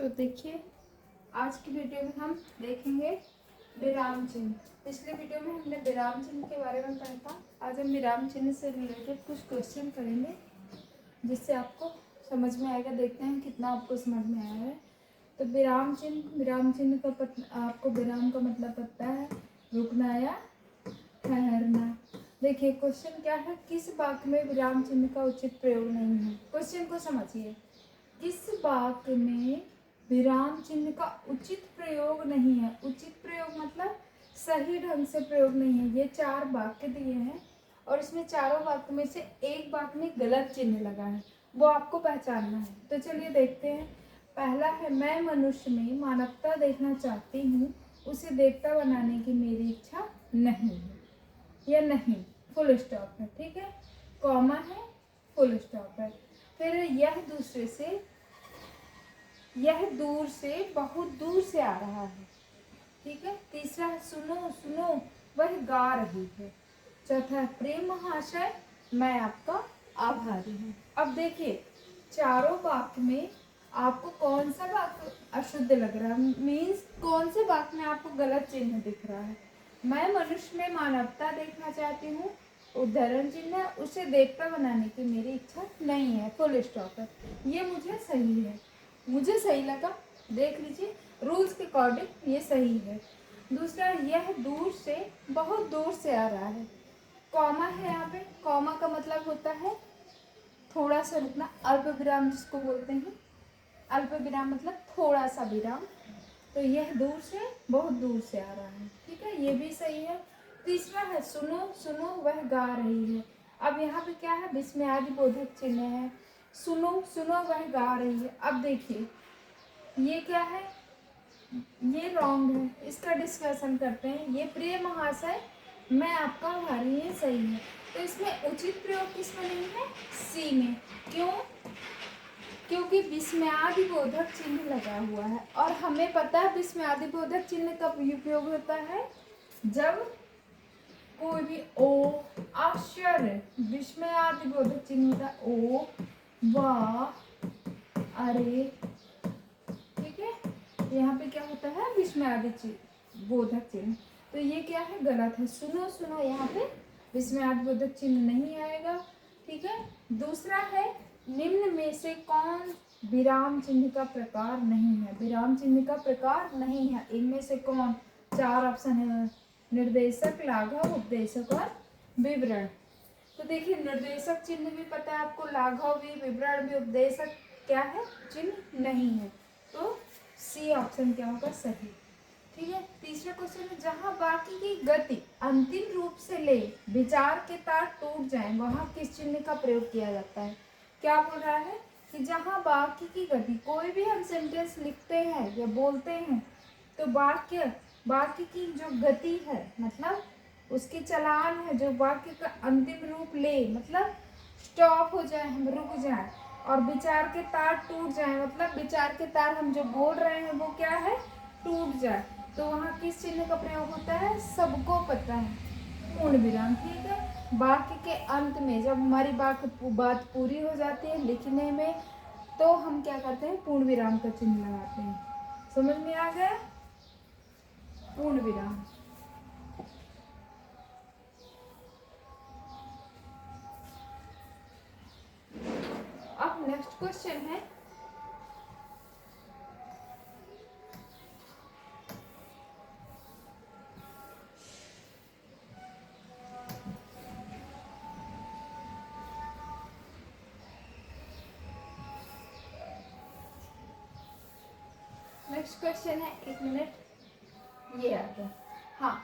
तो देखिए, आज की वीडियो में हम देखेंगे विराम चिन्ह। पिछले वीडियो में हमने विराम चिन्ह के बारे में पढ़ा था। आज हम विराम चिन्ह से रिलेटेड कुछ क्वेश्चन करेंगे जिससे आपको समझ में आएगा। देखते हैं कितना आपको समझ में आया है। तो विराम चिन्ह का आपको विराम का मतलब पता है, रुकना या ठहरना। देखिए क्वेश्चन क्या है, किस वाक्य में विराम चिन्ह का उचित प्रयोग नहीं है। क्वेश्चन को समझिए, किस वाक्य में विराम चिन्ह का उचित प्रयोग नहीं है। उचित प्रयोग मतलब सही ढंग से प्रयोग नहीं है। ये 4 वाक्य दिए हैं और इसमें चारों वाक्य में से एक वाक्य में गलत चिन्ह लगा है, वो आपको पहचानना है। तो चलिए देखते हैं। पहला है, मैं मनुष्य में मानवता देखना चाहती हूँ, उसे देवता बनाने की मेरी इच्छा नहीं है। या नहीं, फुल स्टॉप है, ठीक है, कॉमा है, फुल स्टॉप है। फिर यह दूर से बहुत दूर से आ रहा है, ठीक है। तीसरा है, सुनो सुनो वह गा रही है। चौथा है, प्रेम महाशय मैं आपका आभारी हूँ। अब देखिए चारों वाक्य में आपको कौन सा वाक्य अशुद्ध लग रहा है, मीन्स कौन से वाक्य में आपको गलत चिन्ह दिख रहा है। मैं मनुष्य में मानवता देखना चाहती हूँ, उद्धरण चिन्ह है, उसे देवता बनाने की मेरी इच्छा नहीं है, फुल स्टॉप है। ये मुझे सही है, मुझे सही लगा, देख लीजिए रूल्स के अकॉर्डिंग ये सही है। दूसरा, यह दूर से बहुत दूर से आ रहा है। कॉमा है यहाँ पे, कॉमा का मतलब होता है थोड़ा सा रुकना, अल्प विराम जिसको बोलते हैं। अल्प विराम मतलब थोड़ा सा विराम। तो यह दूर से बहुत दूर से आ रहा है, ठीक है, ये भी सही है। तीसरा है, सुनो सुनो वह गा रही है। अब यहाँ पे क्या है, विस्मयादि बोधक चिन्ह है। सुनो सुनो वह गा रही है। अब देखिए ये क्या है, ये रॉन्ग है, इसका डिस्कशन करते हैं। ये प्रिय महाशय मैं आपका आभारी, ये सही है। तो इसमें उचित प्रयोग किसमें नहीं है, सी में। क्यों? क्योंकि विस्मयादि बोधक चिन्ह लगा हुआ है और हमें पता है विस्मयादि बोधक चिन्ह कब उपयोग होता है, जब कोई भी ओ आश्चर्य, विस्मयादि बोधक चिन्ह होता है ओ, वाह, अरे, ठीक है। यहाँ पे क्या होता है, विस्मयादि बोधक चिन्ह। तो ये क्या है, गलत है। सुनो सुनो यहाँ पे विस्मयादि बोधक चिन्ह नहीं आएगा, ठीक है। दूसरा है, निम्न में से कौन विराम चिन्ह का प्रकार नहीं है। विराम चिन्ह का प्रकार नहीं है, इनमें से कौन। 4 ऑप्शन है, निर्देशक, लाघव, उपदेशक और विवरण। तो देखिए निर्देशक चिन्ह भी पता है आपको, लाघव भी, विवरण भी, उपदेशक क्या है, चिन्ह नहीं है। तो सी ऑप्शन क्या होगा, सही, ठीक है। तीसरा क्वेश्चन है, जहाँ वाक्य की गति अंतिम रूप से ले विचार के तार टूट जाएं, वहां किस चिन्ह का प्रयोग किया जाता है। क्या बोल रहा है कि जहाँ वाक्य की गति, कोई भी हम सेंटेंस लिखते हैं या बोलते हैं तो वाक्य की जो गति है, मतलब उसकी चलान है, जो वाक्य का अंतिम रूप ले, मतलब स्टॉप हो जाए, हम रुक जाए, और विचार के तार टूट जाए, मतलब विचार के तार हम जो बोल रहे हैं वो क्या है, टूट जाए, तो वहाँ किस चिन्ह का प्रयोग होता है, सबको पता है, पूर्ण विराम, ठीक है। वाक्य के अंत में जब हमारी बात पूरी हो जाती है लिखने में, तो हम क्या करते हैं, पूर्ण विराम का चिन्ह लगाते हैं। समझ में आ गया, पूर्ण विराम। अब नेक्स्ट क्वेश्चन है, नेक्स्ट क्वेश्चन है, 1 मिनट, ये आ गया। हाँ,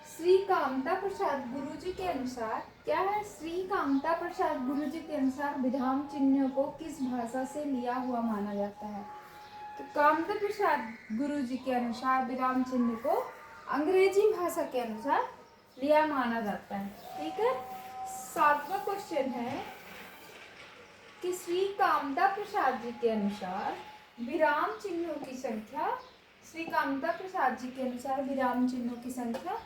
श्री कामता प्रसाद गुरुजी के अनुसार क्या है, श्री कामता प्रसाद गुरुजी के अनुसार विराम चिन्ह को किस भाषा से लिया हुआ माना जाता है। तो कामता प्रसाद गुरुजी के अनुसार विराम चिन्ह को अंग्रेजी भाषा के अनुसार लिया माना जाता है, ठीक है। 7वां क्वेश्चन है कि श्री कामता प्रसाद जी के अनुसार विराम चिन्हों की संख्या, श्री कामता प्रसाद जी के अनुसार विराम चिन्हों की संख्या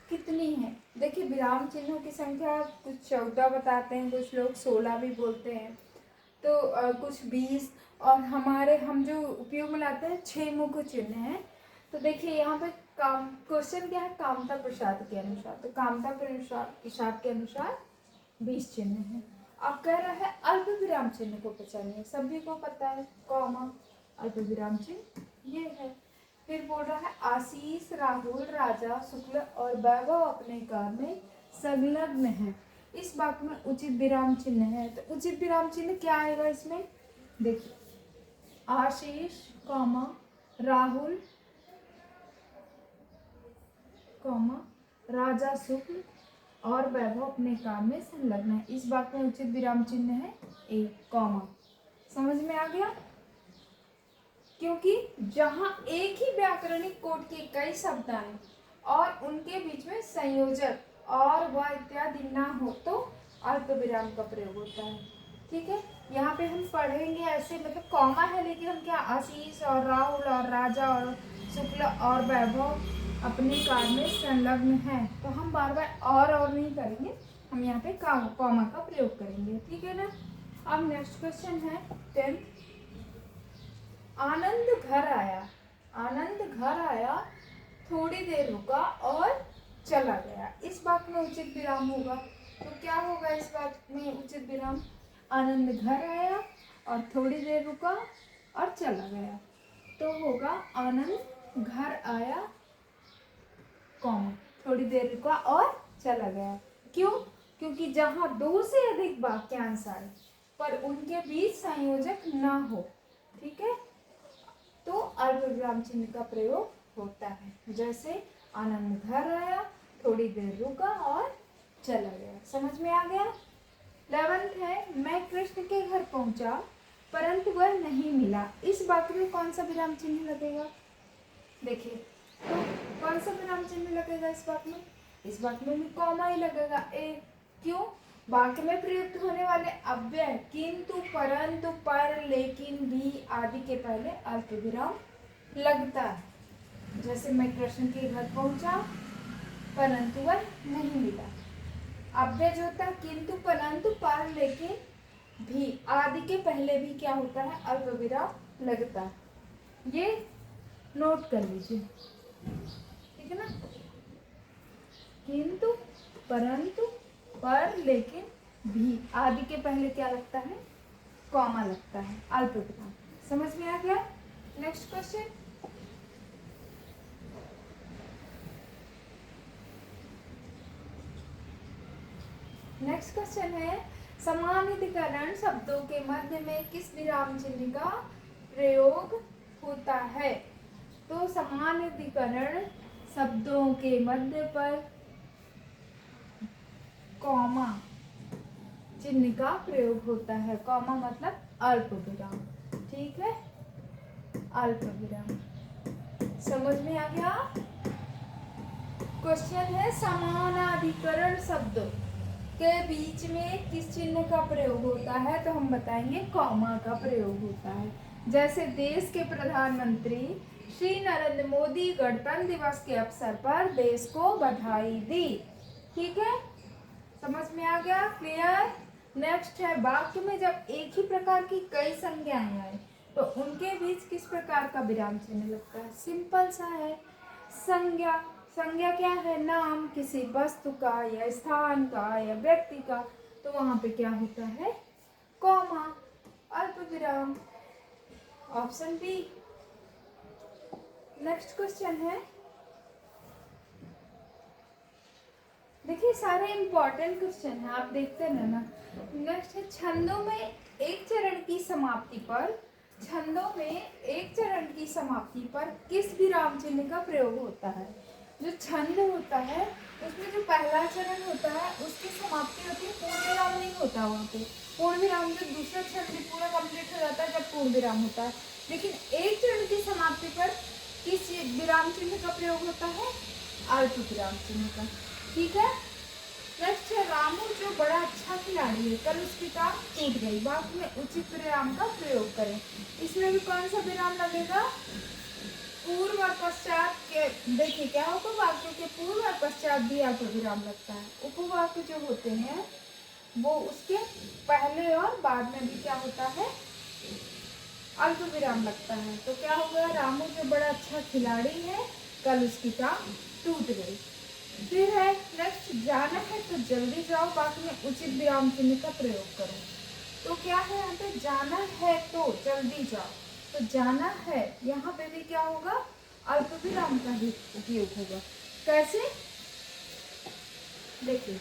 कितनी है। देखिए विराम चिन्हों की संख्या कुछ 14 बताते हैं, कुछ लोग 16 भी बोलते हैं। तो कुछ 20 और हम जो उपयोग में लाते हैं 6 मुख्य चिन्ह हैं। तो देखिए यहाँ पे काम क्वेश्चन क्या है, कामता प्रसाद के अनुसार, तो कामता प्रसाद के अनुसार 20 चिन्ह हैं। अब कह रहा है अल्प विराम चिन्ह को पहचानिए, सभी को पता है कॉमा अल्प विराम चिन्ह ये है। फिर बोल रहा है आशीष, राहुल, राजा, शुक्ल और वैभव अपने काम में संलग्न है, इस वाक्य में उचित विराम चिन्ह है। तो उचित विराम चिन्ह क्या आएगा इसमें, देखिए आशीष कॉमा राहुल कॉमा राजा शुक्ल और वैभव अपने काम में संलग्न है, इस वाक्य में उचित विराम चिन्ह है ए कॉमा। समझ में आ गया, क्योंकि जहां एक ही व्याकरणिक कोट के कई शब्द आए और उनके बीच में संयोजक और व इत्यादि ना हो तो अल्प विराम का प्रयोग होता है। ठीक है, यहाँ पे हम पढ़ेंगे ऐसे, मतलब कॉमा है लेकिन हम क्या आशीष और राहुल और राजा और शुक्ल और वैभव अपने कार्य में संलग्न है, तो हम बार बार और नहीं करेंगे, हम यहाँ पे कॉमा का प्रयोग करेंगे। ठीक है ना। अब नेक्स्ट क्वेश्चन है 10th, आनंद घर आया, आनंद घर आया, थोड़ी देर रुका और चला गया, इस वाक्य में उचित विराम होगा। तो क्या होगा इस वाक्य में उचित विराम, आनंद घर आया और थोड़ी देर रुका और चला गया, तो होगा आनंद घर आया कॉमा थोड़ी देर रुका और चला गया। क्यों, क्योंकि जहां 2 से अधिक वाक्यांश आए पर उनके बीच संयोजक ना हो, ठीक है, तो अल्प विराम चिन्ह का प्रयोग होता है। जैसे आनंद घर आया, थोड़ी देर रुका और चला गया। समझ में आ गया। 11th है मैं कृष्ण के घर पहुंचा परंतु वह नहीं मिला, इस वाक्य में कौन सा विराम चिन्ह लगेगा, देखिए तो कौन सा विराम चिन्ह लगेगा इस वाक्य में, इस वाक्य में भी कॉमा ही लगेगा ए। क्यों, वाक्य में प्रयुक्त होने वाले अव्यय किंतु, परंतु, पर, लेकिन, भी आदि के पहले अल्प विराम लगता है। जैसे मैं कृष्ण के घर पहुंचा परंतु वह नहीं मिला, अव्यय जो होता है किंतु, परंतु, पर, लेकिन, भी आदि के पहले भी क्या होता है, अल्प विराम लगता है। ये नोट कर लीजिए, ठीक है ना। किंतु, परंतु, पर, लेकिन, भी आदि के पहले क्या लगता है, कॉमा लगता है, अल्प विराम। समझ में आ गया। नेक्स्ट क्वेश्चन, नेक्स्ट क्वेश्चन है समानाधिकरण शब्दों के मध्य में किस विराम चिन्ह का प्रयोग होता है। तो समानाधिकरण शब्दों के मध्य पर कॉमा चिन्ह का प्रयोग होता है, कॉमा मतलब अल्प विराम, ठीक है, अल्प विराम। समझ में आ गया। क्वेश्चन है समानाधिकरण शब्द के बीच में किस चिन्ह का प्रयोग होता है, तो हम बताएंगे कॉमा का प्रयोग होता है। जैसे देश के प्रधानमंत्री श्री नरेंद्र मोदी गणतंत्र दिवस के अवसर पर देश को बधाई दी, ठीक है, समझ में आ गया, क्लियर। नेक्स्ट है वाक्य में जब एक ही प्रकार की कई संज्ञाएं आए तो उनके बीच किस प्रकार का विराम चिन्ह लगता है, सिंपल सा है, संज्ञा, संज्ञा क्या है, नाम किसी वस्तु का या स्थान का या व्यक्ति का, तो वहां पे क्या होता है, कॉमा, अल्प विराम, ऑप्शन बी। नेक्स्ट क्वेश्चन है, देखिए सारे इंपॉर्टेंट क्वेश्चन है, आप देखते रहना। नेक्स्ट है छंदों में एक चरण की समाप्ति पर, छंदों में एक चरण की समाप्ति पर किस विराम चिन्ह का प्रयोग होता है। जो छंद होता है उसमें जो पहला चरण होता है उसकी समाप्ति होती है, पूर्ण विराम नहीं होता वहाँ पे, पूर्ण विराम जो दूसरा छंद पूरा कंप्लीट हो जाता है जब पूर्ण विराम होता है, लेकिन एक चरण की समाप्ति पर किस विराम चिन्ह का प्रयोग होता है, अल्प विराम चिन्ह का, ठीक है। नेक्स्ट है रामू जो बड़ा अच्छा खिलाड़ी है कल उसकी टांग टूट गई, वाक्य में उचित विराम का प्रयोग करें। इसमें भी कौन सा विराम लगेगा, पूर्व और पश्चात के, देखिए क्या होगा, वाक्य के पूर्व और पश्चात भी अल्प विराम लगता है। उपवाक्य जो होते हैं वो उसके पहले और बाद में भी क्या होता है, अल्प विराम लगता है। तो क्या होगा, रामू जो बड़ा अच्छा खिलाड़ी है, कल उसकी टांग टूट गई। फिर है नेक्स्ट, जाना है तो जल्दी जाओ, बाकी में उचित विराम चिन्ह का प्रयोग करो। तो क्या है यहाँ पे, जाना है तो जल्दी जाओ, तो जाना है यहाँ पे भी क्या होगा, अल्प विराम का ही उपयोग होगा। कैसे, देखिए,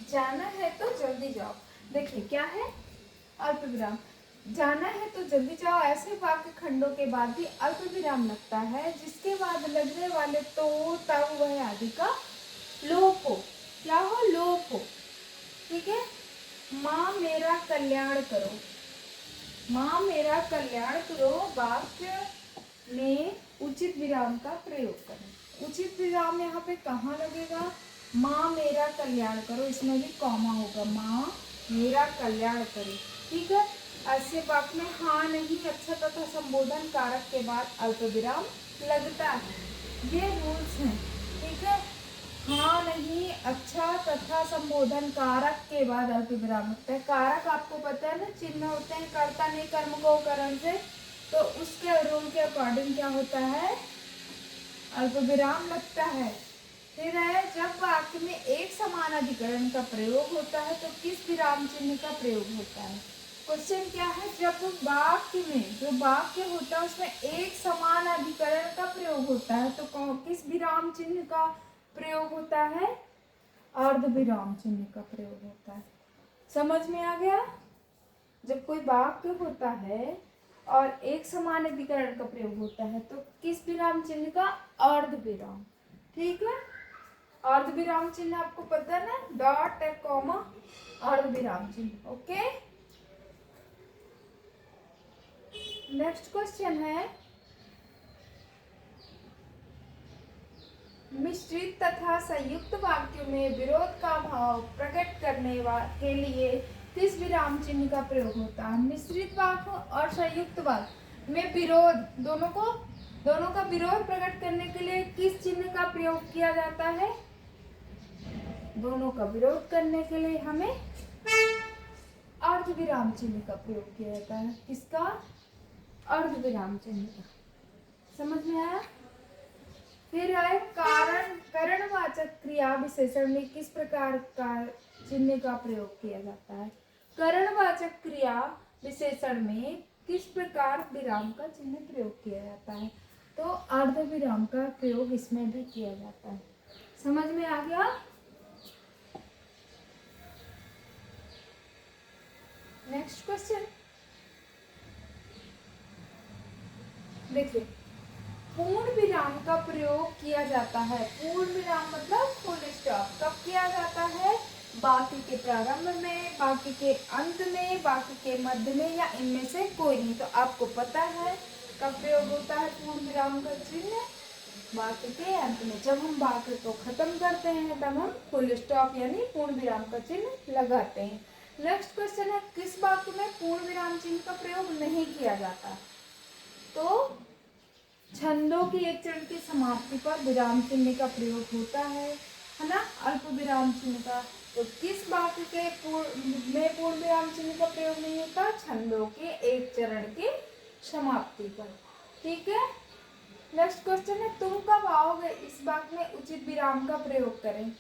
जाना है तो जल्दी जाओ, देखिए क्या है, अल्प विराम। जाना है तो जल्दी जाओ ऐसे वाक्य खंडों के बाद भी अल्प विराम लगता है, जिसके बाद लगने वाले तो, तब, वह आदि का लोप हो। क्या हो, लोप हो। ठीक है, माँ मेरा कल्याण करो, माँ मेरा कल्याण करो वाक्य में उचित विराम का प्रयोग करें। उचित विराम यहाँ पे कहाँ लगेगा, माँ मेरा कल्याण करो, इसमें भी कॉमा होगा, माँ मेरा कल्याण करो। ठीक है, ऐसे वाक्य में हाँ नहीं अच्छा तथा संबोधन कारक के बाद अल्प विराम लगता है, ये रूल्स हैं। ठीक है, हाँ नहीं अच्छा तथा संबोधन कारक के बाद अल्प विराम लगता है। कारक आपको पता है ना, चिन्ह होते हैं कर्ता नहीं कर्म को करण से, तो उसके रूल के अकॉर्डिंग क्या होता है, अल्प विराम लगता है। फिर है, जब वाक्य में एक समान अधिकरण का प्रयोग होता है तो किस विराम चिन्ह का प्रयोग होता है। क्वेश्चन क्या है, जब वाक्य में जो वाक्य होता है उसमें एक समान अधिकरण का प्रयोग होता है तो किस विराम चिन्ह का प्रयोग होता है, अर्ध विराम चिन्ह का प्रयोग होता है। समझ में आ गया, जब कोई वाक्य होता है और एक समान अधिकरण का प्रयोग होता है तो किस विराम चिन्ह का, अर्ध विराम। ठीक है, अर्ध विराम चिन्ह आपको पता है ना, डॉट कॉमा अर्ध विराम चिन्ह। ओके, नेक्स्ट क्वेश्चन है, मिश्रित तथा संयुक्त वाक्यों में विरोध का भाव प्रकट करने के लिए किस विराम चिन्ह का प्रयोग होता है। मिश्रित वाक्य और संयुक्त वाक्य में विरोध, दोनों का विरोध प्रकट करने के लिए किस चिन्ह का प्रयोग किया जाता है, दोनों का विरोध करने के लिए हमें अर्ध विराम चिन्ह का प्रयोग किया जाता है। किसका, अर्ध विराम चिन्ह का। समझ में आया। फिर है, करणवाचक क्रिया विशेषण में किस प्रकार का चिन्ह का प्रयोग किया जाता है। करणवाचक क्रिया विशेषण में किस प्रकार विराम का चिन्ह प्रयोग किया जाता है, तो अर्ध विराम का प्रयोग इसमें भी किया जाता है। समझ में आ गया। नेक्स्ट क्वेश्चन देखिए, पूर्ण विराम का प्रयोग किया जाता है। पूर्ण विराम मतलब फुल स्टॉप कब किया जाता है, वाक्य के प्रारंभ में, वाक्य के अंत में, वाक्य के मध्य में, या इनमें से कोई नहीं। तो आपको पता है कब प्रयोग होता है पूर्ण विराम का चिन्ह, वाक्य के अंत में। जब हम वाक्य को खत्म करते हैं तब हम फुल स्टॉप यानी पूर्ण विराम का चिन्ह लगाते हैं। नेक्स्ट क्वेश्चन है, किस वाक्य में पूर्ण विराम चिन्ह का प्रयोग नहीं किया जाता, तो छंदों की एक चरण की समाप्ति पर विराम चिन्ह का प्रयोग होता है ना, अल्प विराम चिन्ह का। तो किस वाक्य के में पूर्ण विराम चिन्ह का प्रयोग नहीं होता, छंदों के एक चरण की समाप्ति पर। ठीक है, नेक्स्ट क्वेश्चन है, तुम कब आओगे, इस वाक्य में उचित विराम का प्रयोग करें।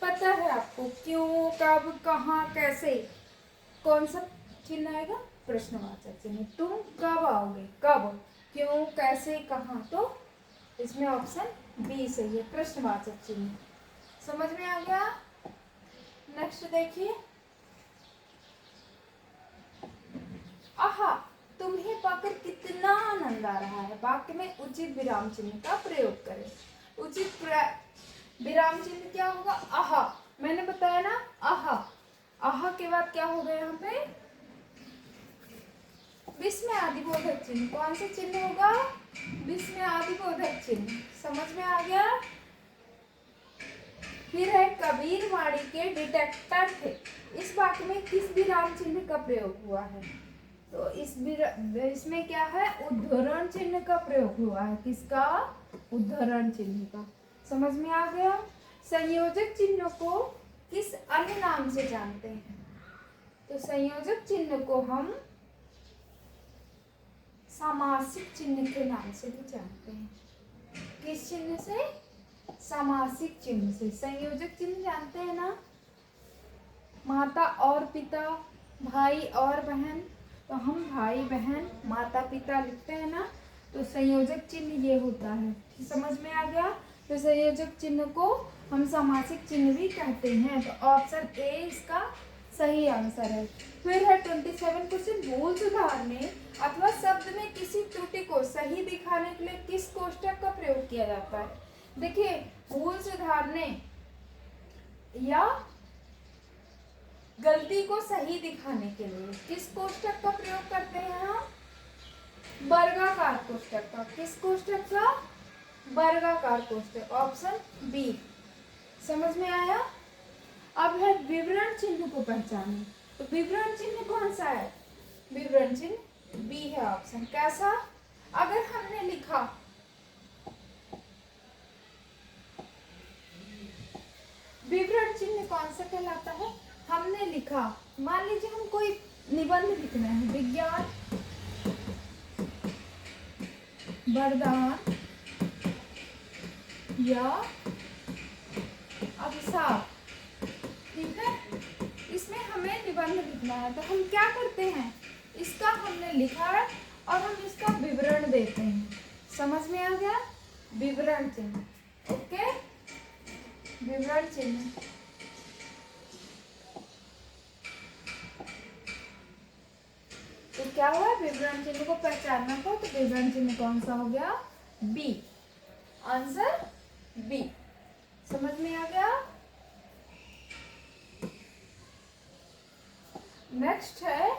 पता है आपको, क्यों, कब, कहाँ, कैसे, कौन सा चिन्ह आएगा, प्रश्नवाचक चिन्ह। तुम कब आओगे, कब, क्यों, कैसे, कहाँ, तो इसमें ऑप्शन बी सही है, प्रश्नवाचक चिन्ह। समझ में आ गया। नेक्स्ट देखिए, आहा तुम्हें पाकर कितना आनंद आ रहा है, वाक्य में उचित विराम चिन्ह का प्रयोग करें। उचित विराम चिन्ह क्या होगा, आहा, मैंने बताया ना, आहा, आहा के बाद क्या होगा, यहाँ पे विस्मय आदिबोधक चिन्ह। कौन सा चिन्ह होगा, विस्मय आदिबोधक चिन्ह। समझ में आ गया। फिर है, कबीर वाणी के डिटेक्टर थे, इस वाक्य में किस विराम चिन्ह का प्रयोग हुआ है, तो इसमें क्या है, उद्धरण चिन्ह का प्रयोग हुआ है। किसका, उद्धरण चिन्ह का। समझ में आ गया। संयोजक चिन्ह को किस अन्य नाम से जानते हैं? तो संयोजक चिन्ह को हम सामासिक चिन्ह के नाम से भी जानते हैं। किस चिन्ह से? सामासिक चिन्ह से। संयोजक चिन्ह जानते हैं ना, माता और पिता, भाई और बहन, तो हम भाई बहन माता पिता लिखते हैं ना, तो संयोजक चिन्ह ये होता है। समझ में आ गया। तो संयोजक चिन्ह को हम सामासिक चिन्ह भी कहते हैं। तो ऑप्शन ए इसका सही आंसर है। फिर है 27 क्वेश्चन, भूल सुधारने अथवा शब्द में किसी त्रुटि को सही दिखाने के लिए किस कोष्ठक का प्रयोग किया जाता है? देखिए, भूल सुधारने या गलती को सही दिखाने के लिए किस कोष्ठक का प्रयोग करते हैं हम? वर्गाकार कोष्ठक का। किस कोष्ठक का? वर्गाकार कोष्ठक। Option B. समझ में आया। अब है विवरण चिन्ह को पहचाने। तो विवरण चिन्ह कौन सा है? विवरण चिन्ह बी है ऑप्शन। कैसा? अगर हमने लिखा विवरण चिन्ह कौन सा कहलाता है? हमने लिखा, मान लीजिए हम कोई निबंध लिखना है, विज्ञान वरदान या अभिशाप, ठीक है, इसमें हमें निबंध लिखना है। तो हम क्या करते हैं, इसका हमने लिखा है और हम इसका विवरण देते हैं। समझ में आ गया। विवरण चिन्ह। ओके, विवरण चिन्ह। तो क्या हुआ? विवरण चिन्ह को पहचानना को, तो विवरण चिन्ह कौन सा हो गया? बी। Answer B. समझ में आ गया। नेक्स्ट है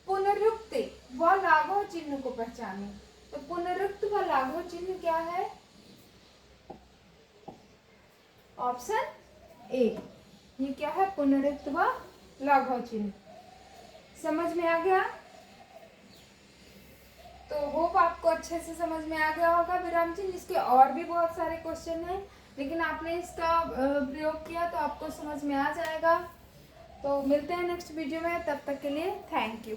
पुनरुक्ति व लाघव चिन्ह को पहचाने। तो पुनरुक्त व लाघव चिन्ह क्या है? Option A. ये क्या है? पुनरुक्त व लाघव चिन्ह। समझ में आ गया। तो होप आपको अच्छे से समझ में आ गया होगा विराम चिन्ह। इसके और भी बहुत सारे क्वेश्चन हैं, लेकिन आपने इसका प्रयोग किया तो आपको समझ में आ जाएगा। तो मिलते हैं नेक्स्ट वीडियो में, तब तक के लिए थैंक यू।